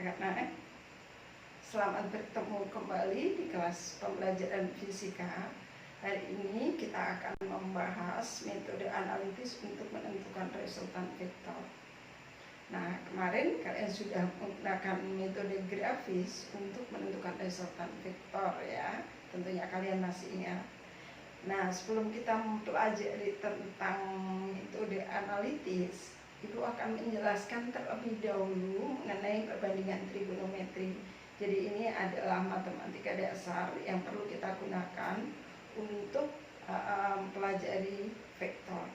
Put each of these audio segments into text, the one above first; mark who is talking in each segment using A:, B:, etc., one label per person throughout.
A: anak-anak, selamat bertemu kembali di kelas pembelajaran fisika. Hari ini kita akan membahas metode analitis untuk menentukan resultan vektor. Nah, kemarin kalian sudah menggunakan metode grafis untuk menentukan resultan vektor ya. Tentunya kalian masih ingat. Nah, sebelum kita mempelajari tentang metode analitis, itu akan menjelaskan terlebih dahulu mengenai perbandingan trigonometri. Jadi ini adalah matematika dasar yang perlu kita gunakan untuk mempelajari vektor.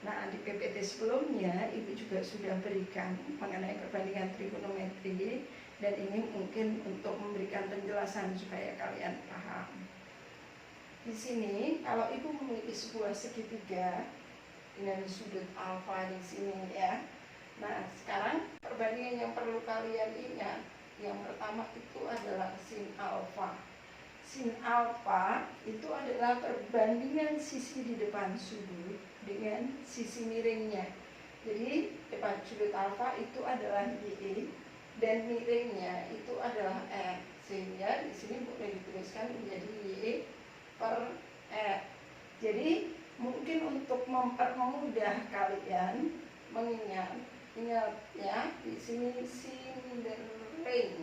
A: Nah, di PPT sebelumnya Ibu juga sudah berikan mengenai perbandingan trigonometri, dan ini mungkin untuk memberikan penjelasan supaya kalian paham. Di sini kalau Ibu memiliki sebuah segitiga dengan sudut alfa di sini ya. Nah, sekarang perbandingan yang perlu kalian ingat, yang pertama itu adalah sin alfa. Sin alfa itu adalah perbandingan sisi di depan sudut dengan sisi miringnya. Jadi depan sudut alfa itu adalah YE dan miringnya itu adalah R. Sehingga di sini boleh dituliskan menjadi YE per R. Jadi mungkin untuk mempermudah kalian mengingat, ingat ya, di sini sindering.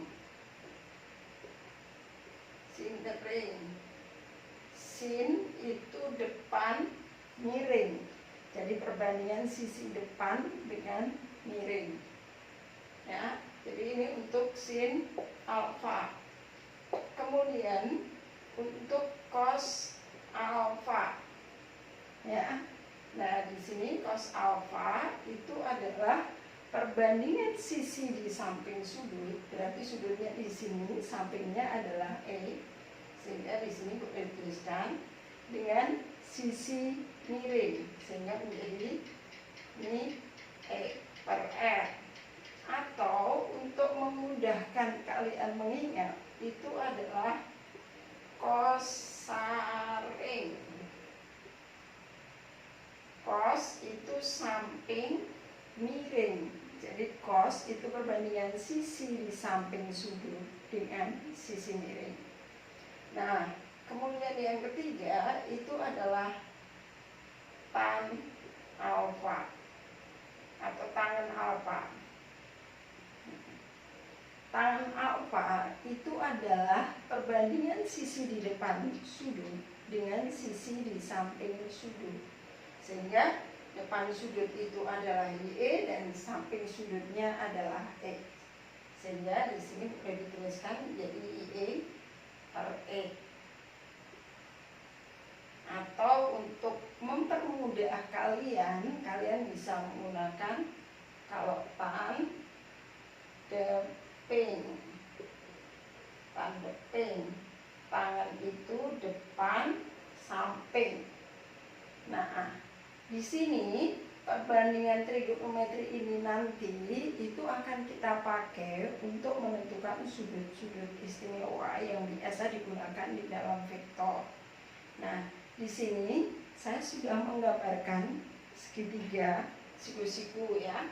A: Sin itu depan miring. Jadi perbandingan sisi depan dengan miring. Ya, jadi ini untuk sin alfa. Kemudian untuk cos alfa. Ya. Nah, di sini cos alfa itu adalah perbandingan sisi di samping sudut, berarti sudutnya di sini, sampingnya adalah E, sehingga di sini boleh dituliskan dengan sisi miring, sehingga menjadi ini E per R. Atau untuk memudahkan kalian mengingat, itu adalah cosaring. Cos itu samping miring. Jadi cos itu perbandingan sisi di samping sudut dengan sisi miring. Nah, kemudian yang ketiga itu adalah tan alfa atau tangen alfa. Tangen alfa itu adalah perbandingan sisi di depan sudut dengan sisi di samping sudut. Sehingga depan sudut itu adalah YE dan samping sudutnya adalah E. Sehingga di sini boleh dituliskan menjadi YE per E. Atau untuk mempermudah kalian bisa menggunakan kalau tan deping. Tangan itu depan samping. Nah, di sini perbandingan trigonometri ini nanti itu akan kita pakai untuk menentukan sudut-sudut istimewa yang biasa digunakan di dalam vektor. Nah, di sini saya sudah menggambarkan segitiga siku-siku ya.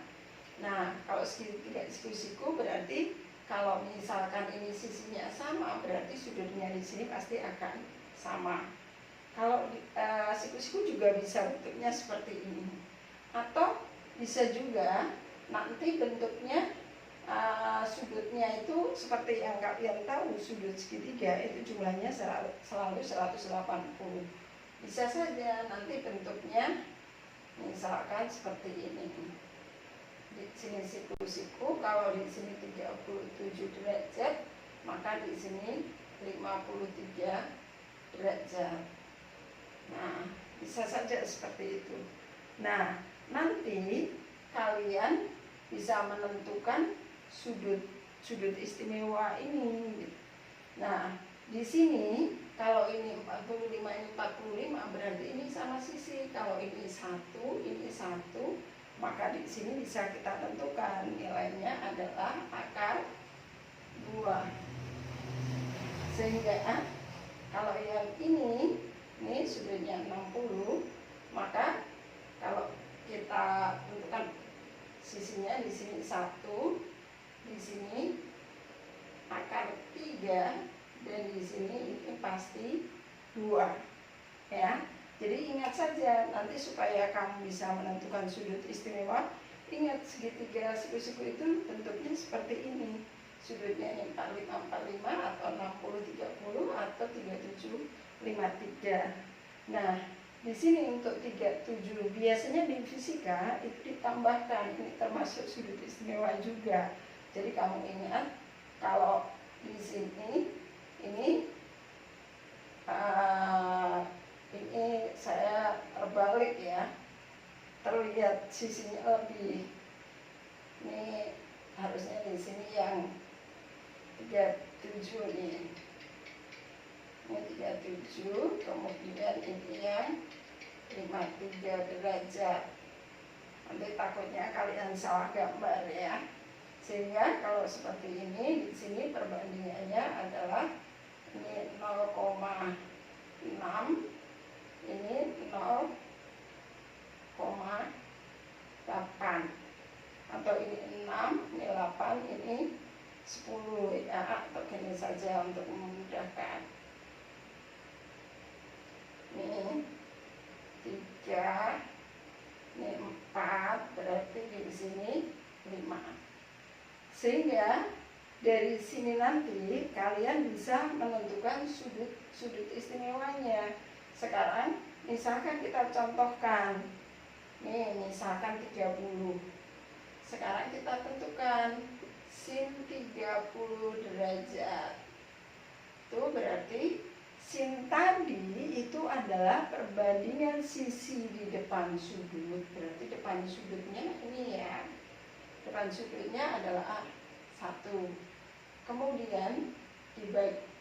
A: Nah, kalau segitiga siku-siku berarti kalau misalkan ini sisinya sama, berarti sudutnya di sini pasti akan sama. Kalau siku-siku juga bisa bentuknya seperti ini, atau bisa juga nanti bentuknya sudutnya itu seperti yang kalian tahu, sudut segitiga itu jumlahnya selalu 180. Bisa saja nanti bentuknya misalkan seperti ini. Di sini siku-siku, kalau di sini 37 derajat, maka di sini 53 derajat. Nah, bisa saja seperti itu. Nah, nanti kalian bisa menentukan sudut istimewa ini. Nah, di sini kalau ini 45, ini 45, berarti ini sama sisi. Kalau ini 1, ini 1, maka di sini bisa kita tentukan nilainya adalah akar 2. Sehingga kalau yang ini sudutnya 60, maka kalau kita tentukan sisinya di sini 1, di sini sini ini pasti 2 ya. Jadi ingat saja nanti supaya kamu bisa menentukan sudut istimewa, ingat segitiga siku-siku itu bentuknya seperti ini. Sudutnya ini 45 45 atau 60 30 atau 37 53. Nah, di sini untuk 37 biasanya di fisika itu ditambahkan, ini termasuk sudut istimewa juga. Jadi kamu ingat kalau di sini ini saya terbalik ya, terlihat sisinya lebih. Ini harusnya di sini yang 37 nih. Ini 37, kemudian ini yang 53 derajat. Nanti takutnya kalian salah gambar ya. Sehingga kalau seperti ini, di sini perbandingannya adalah ini 0,6, ini 0,8, atau ini 6, ini 8, ini 10 ya, atau gini saja untuk memudahkan. Ini 3, ini 4, berarti di sini 5. Sehingga dari sini nanti kalian bisa menentukan sudut istimewanya. Sekarang misalkan kita contohkan, nih misalkan 30. Sekarang kita tentukan sin 30 derajat. Itu berarti sin tadi itu adalah perbandingan sisi di depan sudut. Berarti depan sudutnya ini ya. Depan sudutnya adalah 1. Kemudian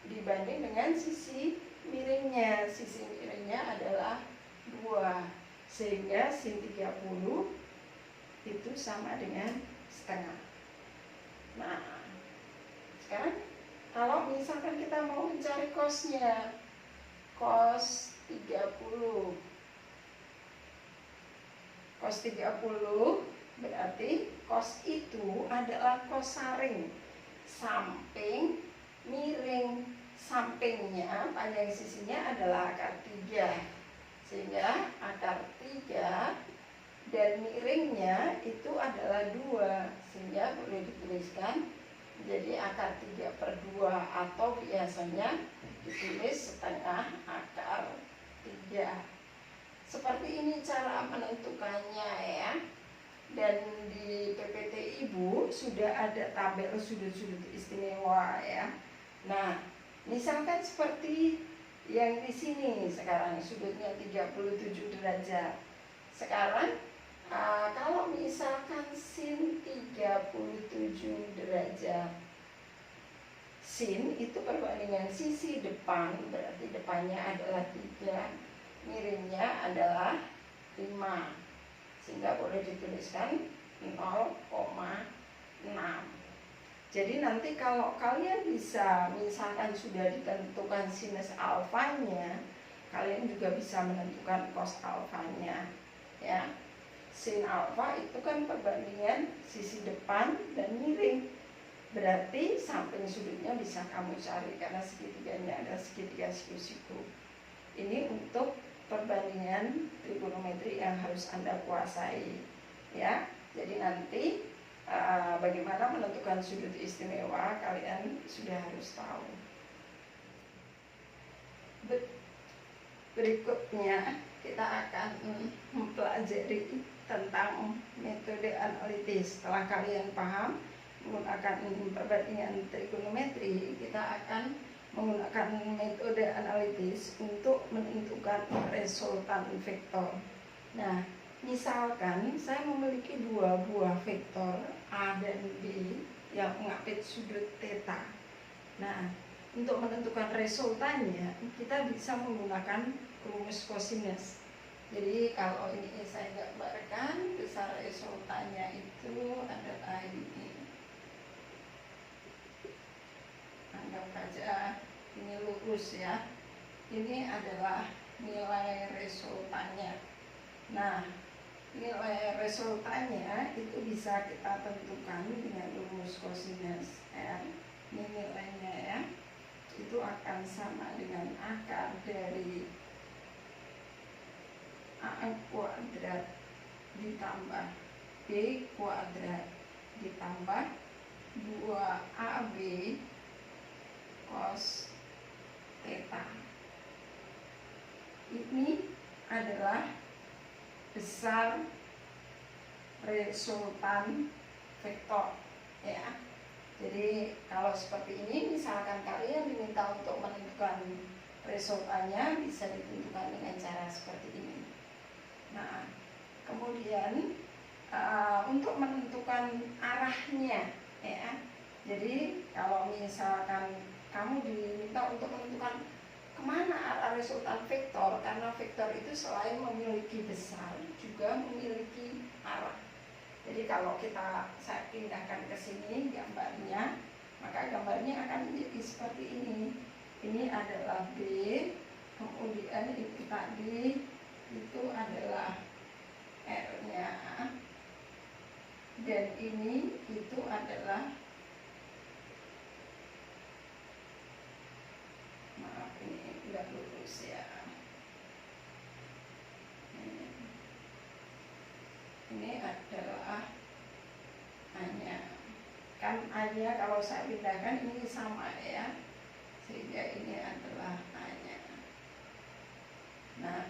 A: dibanding dengan sisi miringnya. Sisi miringnya adalah 2. Sehingga sin 30 itu sama dengan setengah. Nah, sekarang kalau misalkan kita mau mencari cosnya, cos 30. Cos 30 berarti cos itu adalah cos saring, samping miring. Sampingnya, panjang sisinya adalah akar 3. Sehingga akar 3 dan miringnya itu adalah 2. Sehingga boleh dituliskan jadi akar 3/2, atau biasanya ditulis setengah akar 3. Seperti ini cara menentukannya ya. Dan di PPT Ibu sudah ada tabel sudut-sudut istimewa ya. Nah, misalkan seperti yang di sini sekarang sudutnya 37 derajat. Sekarang kalau misalkan sin 37 derajat, sin itu perbandingan sisi depan, berarti depannya adalah 3, miringnya adalah 5. Sehingga boleh dituliskan 0,6. Jadi nanti kalau kalian bisa, misalkan sudah ditentukan sinus alfanya, kalian juga bisa menentukan cos alfanya ya. Sin alfa itu kan perbandingan sisi depan dan miring. Berarti samping sudutnya bisa kamu cari karena segitiganya ada segitiga siku-siku. Ini untuk perbandingan trigonometri yang harus Anda kuasai ya. Jadi nanti bagaimana menentukan sudut istimewa kalian sudah harus tahu. Berikutnya kita akan mempelajari tentang metode analitis. Setelah kalian paham menggunakan perbandingan trigonometri, kita akan menggunakan metode analitis untuk menentukan resultan vektor. Nah, misalkan saya memiliki 2 buah vektor A dan B yang mengapit sudut θ. Nah, untuk menentukan resultannya kita bisa menggunakan rumus kosinus. Jadi kalau ini saya gambarkan, besar resultannya itu adalah ini. Anggap saja ini lurus ya. Ini adalah nilai resultannya. Nah, nilai resultannya itu bisa kita tentukan dengan rumus kosinus ya. Ini nilainya ya. itu akan sama dengan akar dari A kuadrat ditambah B kuadrat ditambah 2AB cos theta. Ini adalah besar resultan vektor, ya. Jadi kalau seperti ini, misalkan kalian diminta untuk menentukan resultannya, bisa ditentukan dengan cara seperti ini. Nah, kemudian untuk menentukan arahnya, ya. Jadi kalau misalkan kamu diminta untuk menentukan kemana arah resultan vektor, karena vektor itu selain memiliki besar juga memiliki arah. Jadi kalau saya pindahkan ke sini gambarnya, maka gambarnya akan menjadi seperti ini. Ini adalah B, kemudian itu tadi itu adalah R-nya, dan ini itu adalah, maaf ini enggak lurus ya, ini adalah A-nya. Kan A-nya kalau saya pindahkan ini sama ya, sehingga ini adalah A-nya. Nah,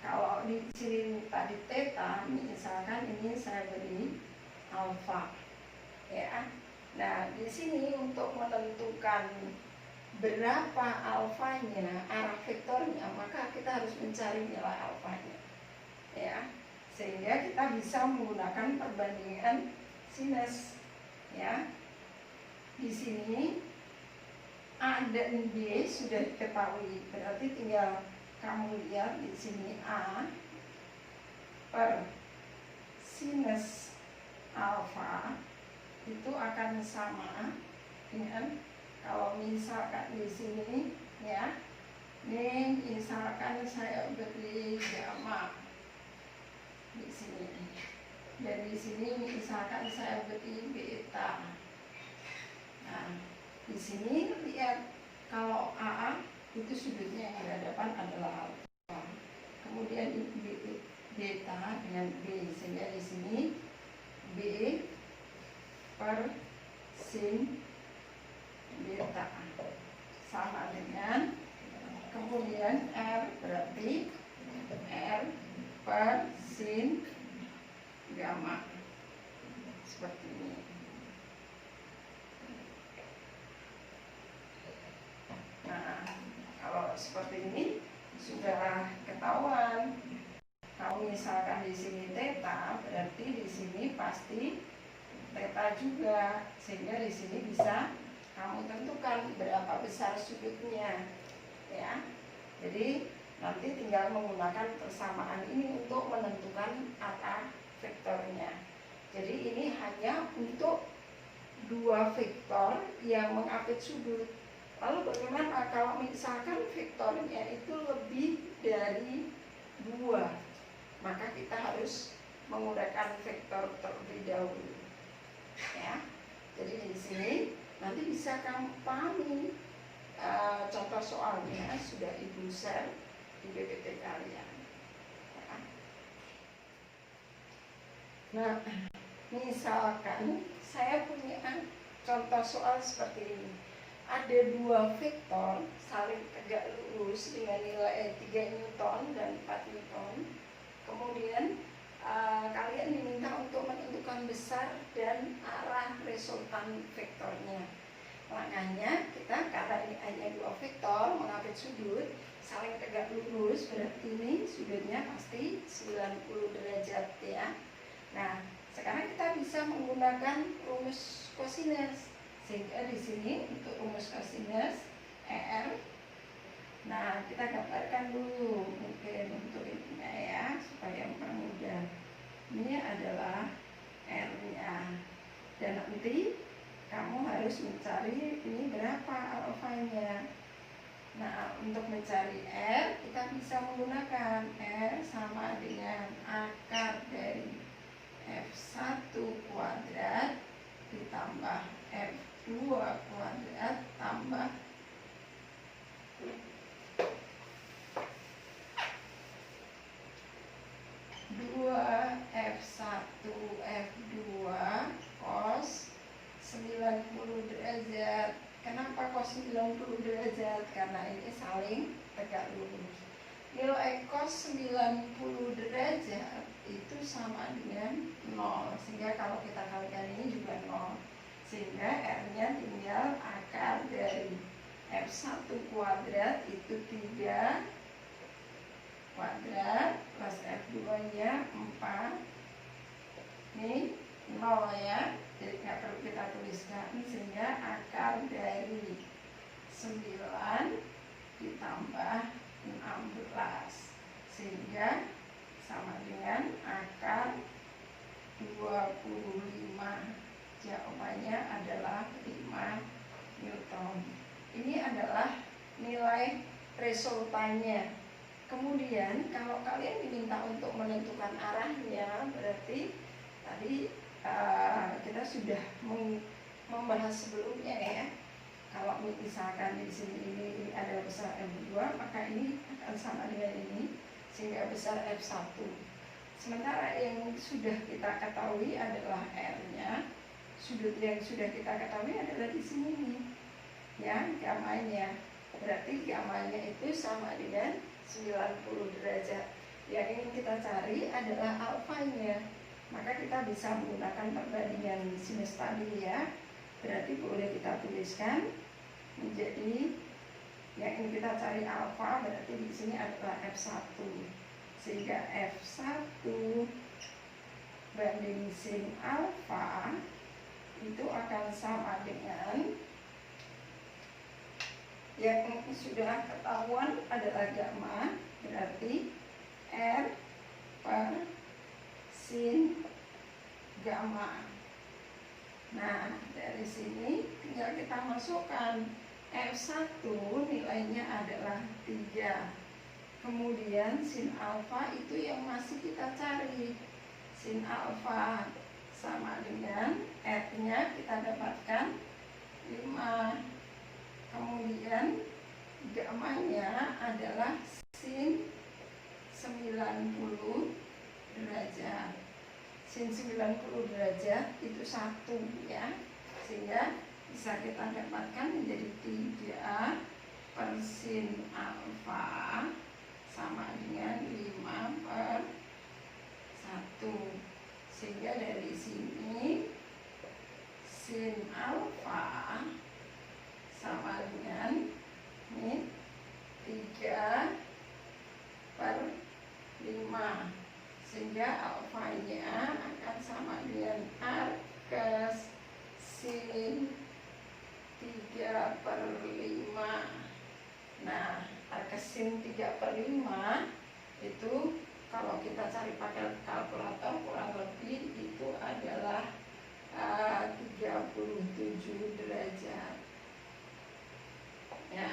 A: kalau di sini tadi theta, misalkan ini saya beri alfa, ya. Nah, di sini untuk menentukan berapa alfanya, arah vektornya, maka kita harus mencari nilai alfanya, ya. Sehingga kita bisa menggunakan perbandingan sinus, ya. Di sini A dan B sudah diketahui, berarti tinggal kamu lihat di sini A per sinus alfa itu akan sama dengan, kalau misalkan di sini ya, ini misalkan saya beri gamma di sini, dan di sini misalkan saya beri beta. Nah, di sini lihat kalau A itu sudutnya yang berhadapan adalah alfa, kemudian ini beta dengan B, sehingga di sini B per sin beta sama dengan, kemudian R berarti R per sin gamma, seperti ini. Nah, kalau seperti ini sudah ketahuan. Kalau misalkan di sini theta, berarti di sini pasti theta juga, sehingga di sini bisa kamu tentukan berapa besar sudutnya, ya. Jadi nanti tinggal menggunakan persamaan ini untuk menentukan arah vektornya. Jadi ini hanya untuk dua vektor yang mengapit sudut. Lalu bagaimana kalau misalkan vektornya itu lebih dari 2? Maka kita harus menggunakan vektor terlebih dahulu, ya. Jadi di sini nanti bisa kamu pahami, contoh soalnya sudah Ibu share di PPT kalian, ya. Nah, misalkan saya punya contoh soal seperti ini. Ada dua vektor saling tegak lurus dengan nilai 3 Newton dan 4 Newton. Kemudian kalian diminta untuk menentukan besar dan arah resultan vektornya. Makanya kita, karena ini hanya dua vektor mengapit sudut saling tegak lurus, berarti ini sudutnya pasti 90 derajat, ya. Nah, sekarang kita bisa menggunakan rumus kosinus. Sehingga di sini untuk rumus kosinus ER, nah kita gambarkan dulu mungkin untuk ininya ya, supaya mempermudah. Ini adalah R-nya, dan nanti kamu harus mencari ini berapa alfanya. Nah, untuk mencari R, kita bisa menggunakan R sama dengan akar dari F1 kuadrat ditambah F2 kuadrat tambah 2F1 F2 cos 90 derajat. Kenapa cos 90 derajat? Karena ini saling tegak lurus. Nilai cos 90 derajat itu sama dengan 0. Sehingga kalau kita kalikan ini juga 0. Sehingga R-nya tinggal akar dari F1 kuadrat itu 3 kuadrat plus F2-nya 4. Ini 0 ya, jadi nggak perlu kita tuliskan. Sehingga akar dari 9 ditambah 16 sehingga sama dengan akar 25. Jawabannya adalah 5 Newton. Ini adalah nilai resultannya. Kemudian kalau kalian diminta untuk menentukan arahnya, berarti tadi kita sudah membahas sebelumnya ya. Kalau misalkan di sini ini adalah besar F2, maka ini akan sama dengan ini sehingga besar F1. Sementara yang sudah kita ketahui adalah R-nya. Sudut yang sudah kita ketahui adalah di sini nih. Ya, gamanya. Berarti gamanya itu sama dengan 90 derajat. Yang ingin kita cari adalah alfanya. Maka kita bisa menggunakan perbandingan sinus tadi ya. Berarti boleh kita tuliskan menjadi yang ingin kita cari alfa, berarti di sini adalah F1. Sehingga F1 banding sin alfa itu akan sama dengan yang sudah ketahuan adalah gamma, berarti R per sin gamma. Nah, dari sini tinggal kita masukkan F1 nilainya adalah 3. Kemudian sin alfa itu yang masih kita cari. Sin alfa sama dengan R-nya kita dapatkan 5. Kemudian gamanya adalah sin 90 derajat. Sin 90 derajat itu 1 ya. Sehingga bisa kita dapatkan menjadi 3 per sin alfa sama dengan 5 per 1. Sehingga dari sini sin alfa sama dengan ini 3 per 5. Sehingga alfanya akan sama dengan R cos sin 3 per 5. Nah, R cos sin 3 per 5 itu kalau kita cari pakai kalkulator kurang lebih itu adalah 37 derajat ya.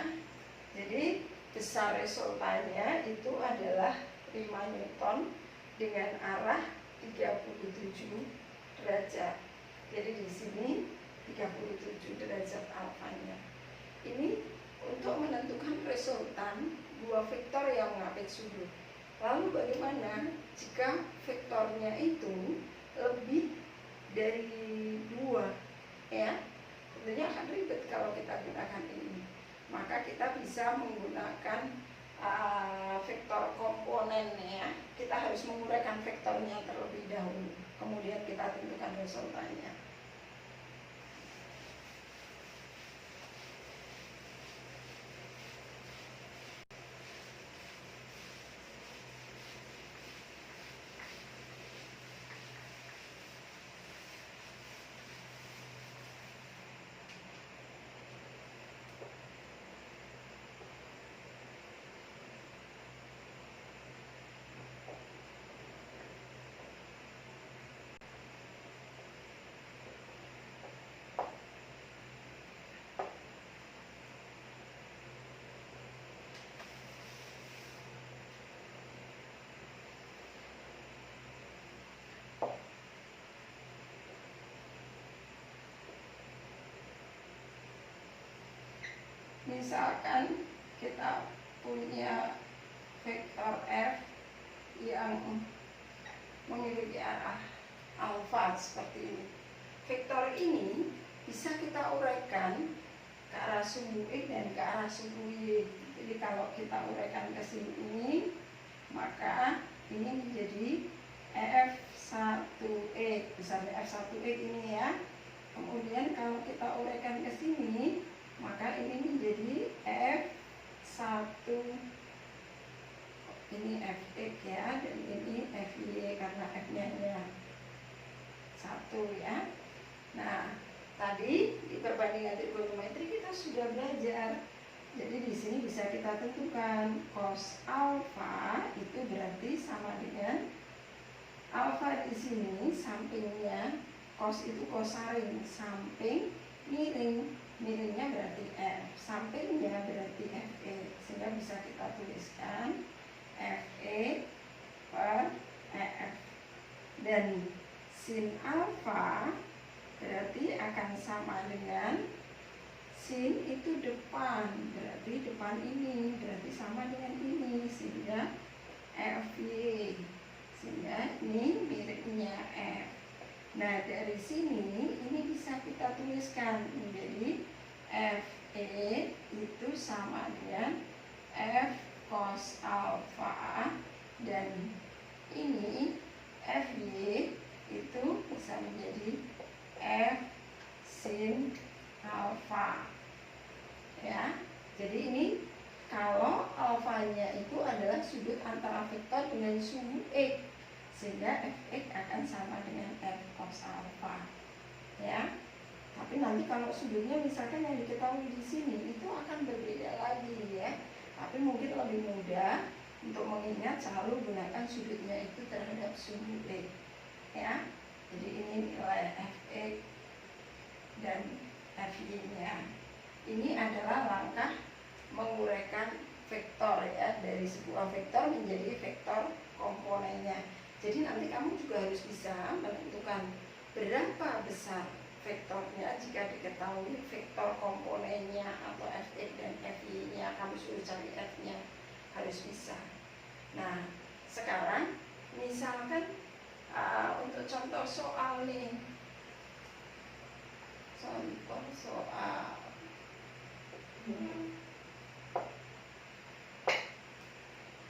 A: Jadi besar resultannya itu adalah 5 Newton dengan arah 37 derajat. Jadi di sini 37 derajat alfanya. Ini untuk menentukan resultan dua vektor yang mengapit sudut. Lalu bagaimana jika vektornya itu lebih dari 2 ya? Tentunya akan ribet kalau kita gunakan ini. Maka kita bisa menggunakan vektor komponennya. Kita harus menguraikan vektornya terlebih dahulu. Kemudian kita tentukan resultannya. Misalkan kita punya vektor F yang memiliki arah alfa seperti ini. Vektor ini bisa kita uraikan ke arah sumbu X dan ke arah sumbu Y. Jadi kalau kita uraikan ke sini, maka ini menjadi F1X, misalnya F1X ini ya. Kemudian kalau kita uraikan ke sini, maka ini menjadi F1, ini Fx ya, dan ini Fy karena F-nya 1 ya. Nah, tadi di perbandingan trigonometri kita sudah belajar. Jadi di sini bisa kita tentukan cos alfa itu berarti sama dengan alfa di sini sampingnya, cos itu kosarin, samping miring, miringnya berarti F, sampingnya berarti Fe, sehingga bisa kita tuliskan Fe per Ef. Dan sin alfa berarti akan sama dengan sin itu depan, berarti depan ini berarti sama dengan ini, sehingga Fy, sehingga ini miringnya F. Nah, dari sini ini bisa kita tuliskan menjadi Fe itu sama dengan F cos alfa, dan ini Fy itu bisa menjadi F sin alfa ya. Jadi ini kalau alfanya itu adalah sudut antara vektor dengan sumbu X, sehingga Fx akan sama dengan F cos alfa ya. Tapi nanti kalau sudutnya misalkan yang diketahui di sini itu akan berbeda lagi ya. Tapi mungkin lebih mudah untuk mengingat selalu gunakan sudutnya itu terhadap sumbu X ya. Jadi ini nilai Fx dan Fy-nya. Ini adalah langkah menguraikan vektor ya, dari sebuah vektor menjadi vektor komponennya. Jadi nanti kamu juga harus bisa menentukan berapa besar vektornya jika diketahui vektor komponennya atau Fx dan Fy-nya. Kamu suruh cari F-nya, harus bisa. Nah, sekarang misalkan untuk contoh soal nih, contoh soal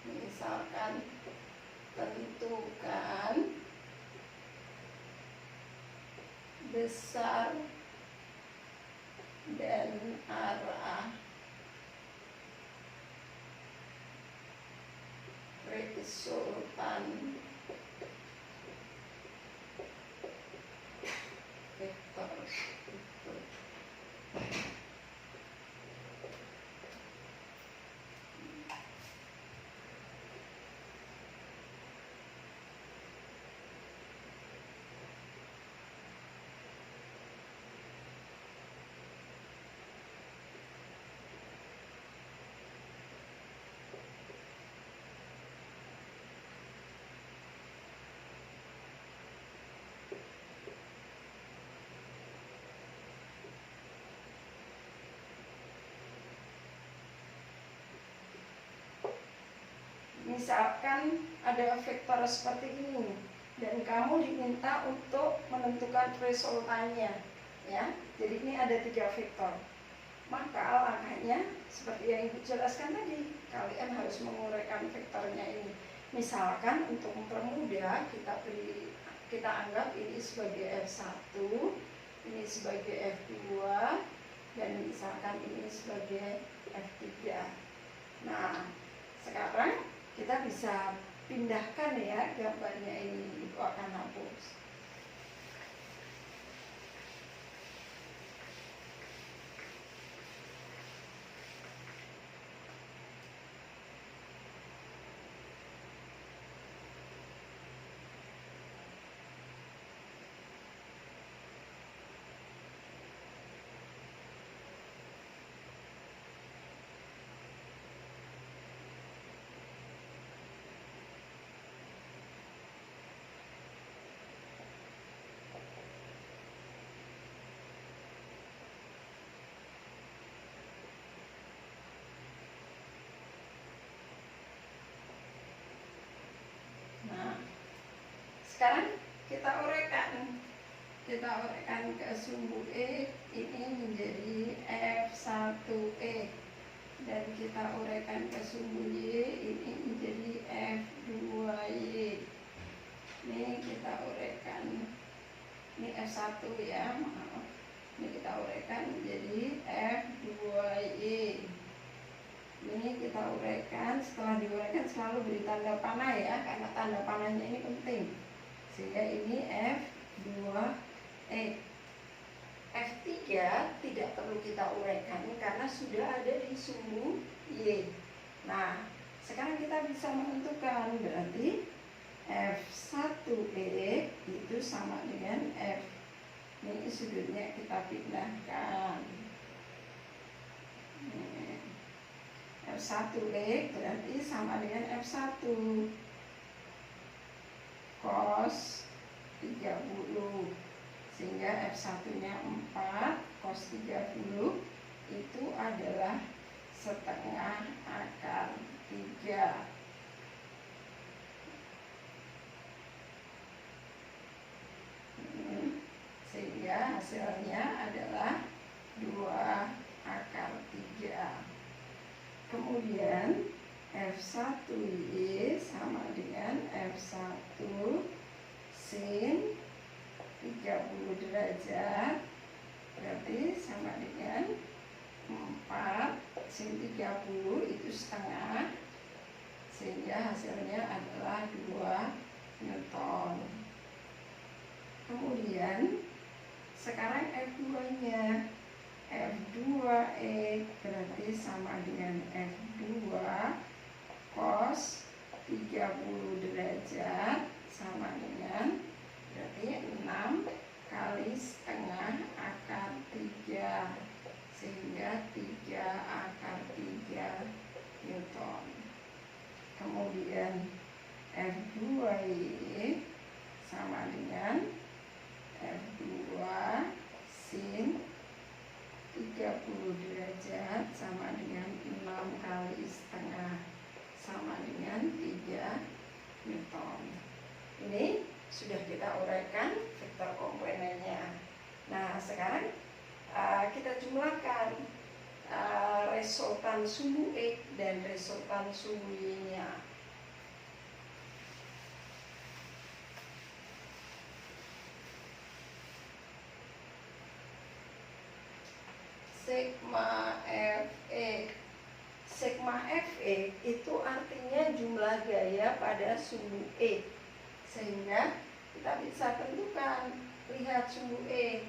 A: misalkan tentukan besar dan arah resultan vektor itu. Misalkan ada vektor seperti ini dan kamu diminta untuk menentukan resultannya ya. Jadi ini ada 3 vektor. Maka langkahnya seperti yang Ibu jelaskan tadi, kalian harus menguraikan vektornya ini. Misalkan untuk mempermudah kita anggap ini sebagai F1, ini sebagai F2, dan misalkan ini sebagai F3. Nah, sekarang kita bisa pindahkan ya gambarnya ini. Ibu akan hapus. sekarang kita uraikan ke sumbu E ini menjadi F1E, dan kita uraikan ke sumbu Y ini menjadi F2Y. Ini kita uraikan, ini F1 ya, maaf. Ini kita uraikan menjadi F2Y. Ini kita uraikan, setelah diuraikan selalu beri tanda panah ya, karena tanda panahnya ini penting. Sehingga ini F2E. F3 tidak perlu kita uraikan karena sudah ada di sumbu Y. Nah, sekarang kita bisa menentukan, berarti F1E itu sama dengan F. Ini sudutnya kita pindahkan. F1E berarti sama dengan F1 cos 30, sehingga F1 nya 4 cos 30 itu adalah setengah akar 3. Sehingga hasilnya adalah 2 akar 3. Kemudian F1Y sama dengan F1 sin 30 derajat, berarti sama dengan 4 sin 30 itu setengah, sehingga hasilnya adalah 2 Newton. Kemudian sekarang F2 nya, F2E berarti sama dengan F2 cos 30 derajat sama dengan berarti 6 kali setengah akar 3, sehingga 3 akar 3 Newton. Kemudian F2Y sama dengan F2 sin 30 derajat sama dengan 6 kali setengah sama dengan 3 Newton. Ini sudah kita uraikan vektor komponennya. Nah, sekarang kita jumlahkan resultan sumbu E dan resultan sumbu Y-nya. Sigma Fe. Sigma Fe itu artinya jumlah gaya pada sumbu E. Sehingga kita bisa tentukan, lihat sumbu E.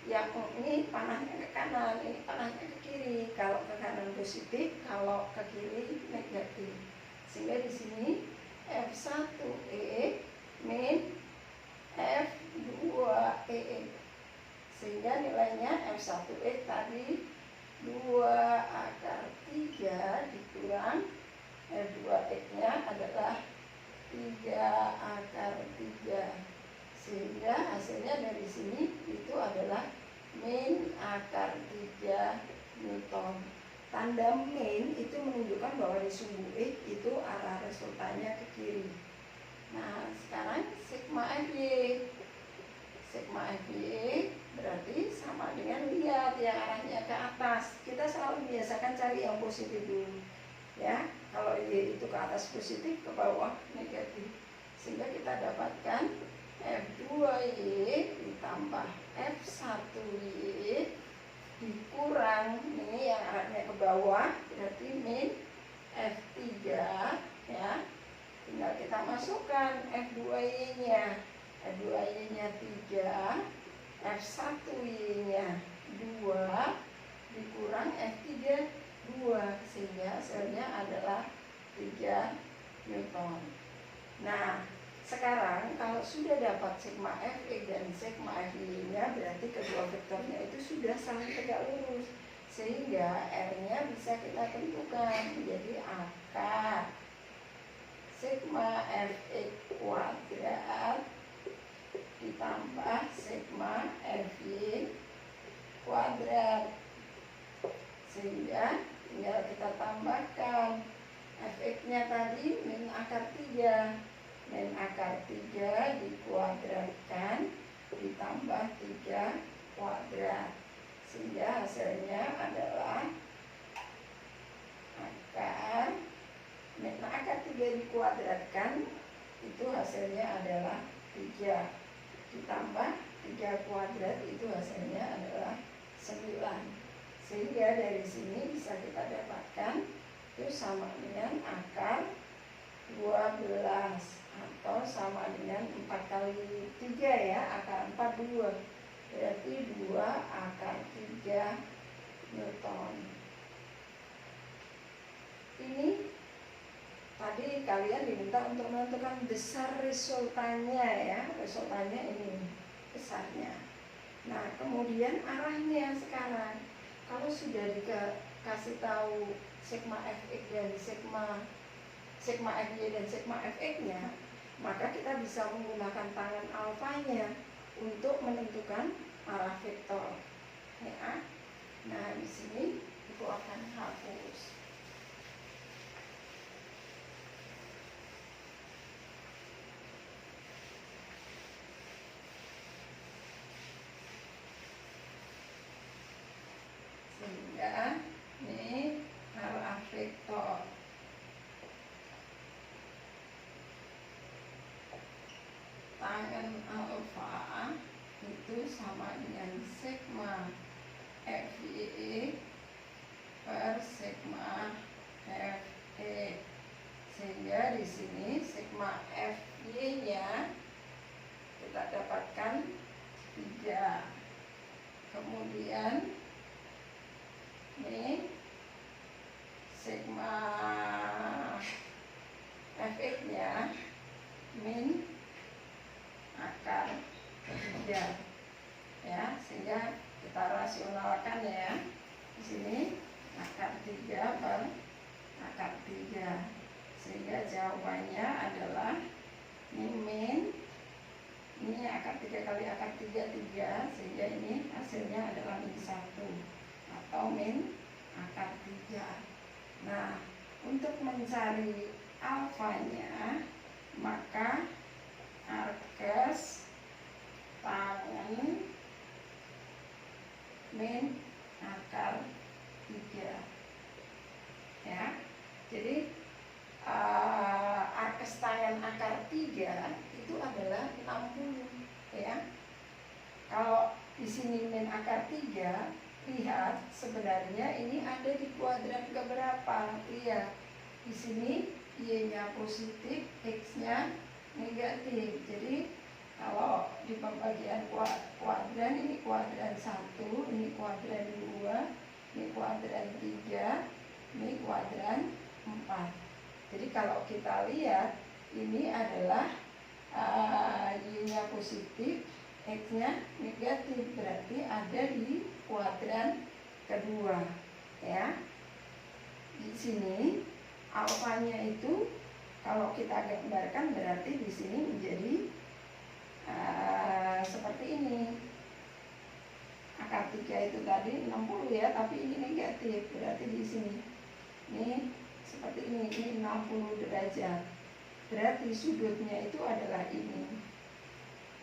A: Yang ini panahnya ke kanan, ini panahnya ke kiri. Kalau ke kanan positif, kalau ke kiri negatif. Sehingga di sini F1E min F2E. Sehingga nilainya F1E tadi 2 akar 3 dikurang F2E nya adalah 3 akar 3. Sehingga hasilnya dari sini itu adalah min akar 3 Newton. Tanda min itu menunjukkan bahwa di sumbu E itu arah resultannya ke kiri. Nah, sekarang sigma Fy. Sigma Fy berarti sama dengan, lihat yang arahnya ke atas. Kita selalu biasakan cari yang positif dulu ya. Kalau Y itu ke atas positif, ke bawah negatif. Sehingga kita dapatkan F2Y ditambah F1Y dikurang, ini yang arahnya ke bawah berarti min F3 ya. Tinggal kita masukkan F2Y nya. F2Y nya 3, F1Y nya 2 dikurang F3 2, sehingga hasilnya adalah 3 Newton. Nah, sekarang kalau sudah dapat sigma Fe dan sigma Fy nya, berarti kedua vektornya itu sudah saling tegak lurus, sehingga R-nya bisa kita tentukan menjadi akar sigma Fe kuadrat ditambah sigma Fy kuadrat. Sehingga tinggal kita tambahkan Fx nya tadi min akar 3 min akar 3 dikuadratkan ditambah 3 kuadrat, sehingga hasilnya adalah akar min akar 3 dikuadratkan itu hasilnya adalah 3 ditambah 3 kuadrat itu hasilnya adalah 9, sehingga dari sini bisa kita dapatkan itu sama dengan akar 12 atau sama dengan 4 kali 3 ya, akar 4 2, berarti 2 akar 3 Newton. Ini tadi kalian diminta untuk menentukan besar resultannya ya, resultannya ini besarnya. Nah kemudian arahnya sekarang, kalau sudah dikasih tahu sigma fx dan sigma fy dan sigma fx-nya, maka kita bisa menggunakan tangan alfanya untuk menentukan arah vektor ya. Nah di sini itu akan hapus. Sehingga ini arah vektor tangan alfa itu sama dengan sigma fy per sigma fe, sehingga di sini sigma fy-nya kita dapatkan 3, kemudian ini sigma fx-nya min akar 3 ya, sehingga kita rasionalkan ya. Di sini akar 3 per akar 3, sehingga jawabannya adalah ini min, ini akar 3 kali akar 3 3, sehingga ini hasilnya adalah min 1 atau min akar 3. Nah untuk mencari alfanya, maka arkes tangan min akar 3 ya. Jadi arkes tangan akar 3 itu adalah 60 ya. Kalau di sini min akar 3, lihat sebenarnya ini ada di kuadrat keberapa? Lihat di sini y-nya positif, x-nya negatif. Jadi kalau di pembagian kuadran, ini kuadran 1, ini kuadran 2, ini kuadran 3, ini kuadran 4. Jadi kalau kita lihat ini adalah y-nya positif, x-nya negatif, berarti ada di kuadran kedua ya. Di sini alfanya itu kalau kita gambarkan berarti di sini menjadi seperti ini. Akar 3 itu tadi 60 ya, tapi ini negatif, berarti di sini ini seperti ini 60 derajat. Berarti sudutnya itu adalah ini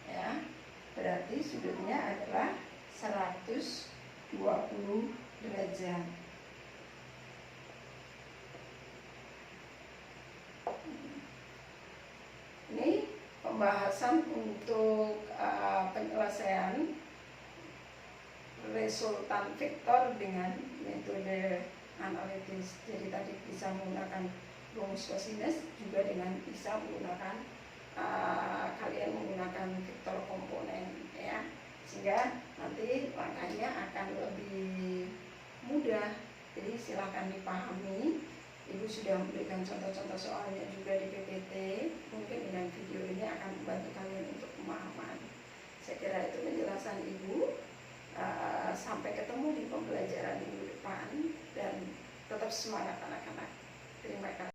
A: ya. Berarti sudutnya adalah 120 derajat. Ini pembahasan untuk penyelesaian resultan vektor dengan metode analitis. Jadi tadi bisa menggunakan rumus kosinus, juga dengan bisa menggunakan kalian menggunakan vektor komponen ya, sehingga nanti langkahnya akan lebih mudah. Jadi silakan dipahami. Ibu sudah memberikan contoh-contoh soalnya juga di PPT. Mungkin dengan video ini akan membantu kalian untuk pemahaman. Saya kira itu penjelasan Ibu. Sampai ketemu di pembelajaran minggu depan, dan tetap semangat anak-anak. Terima kasih.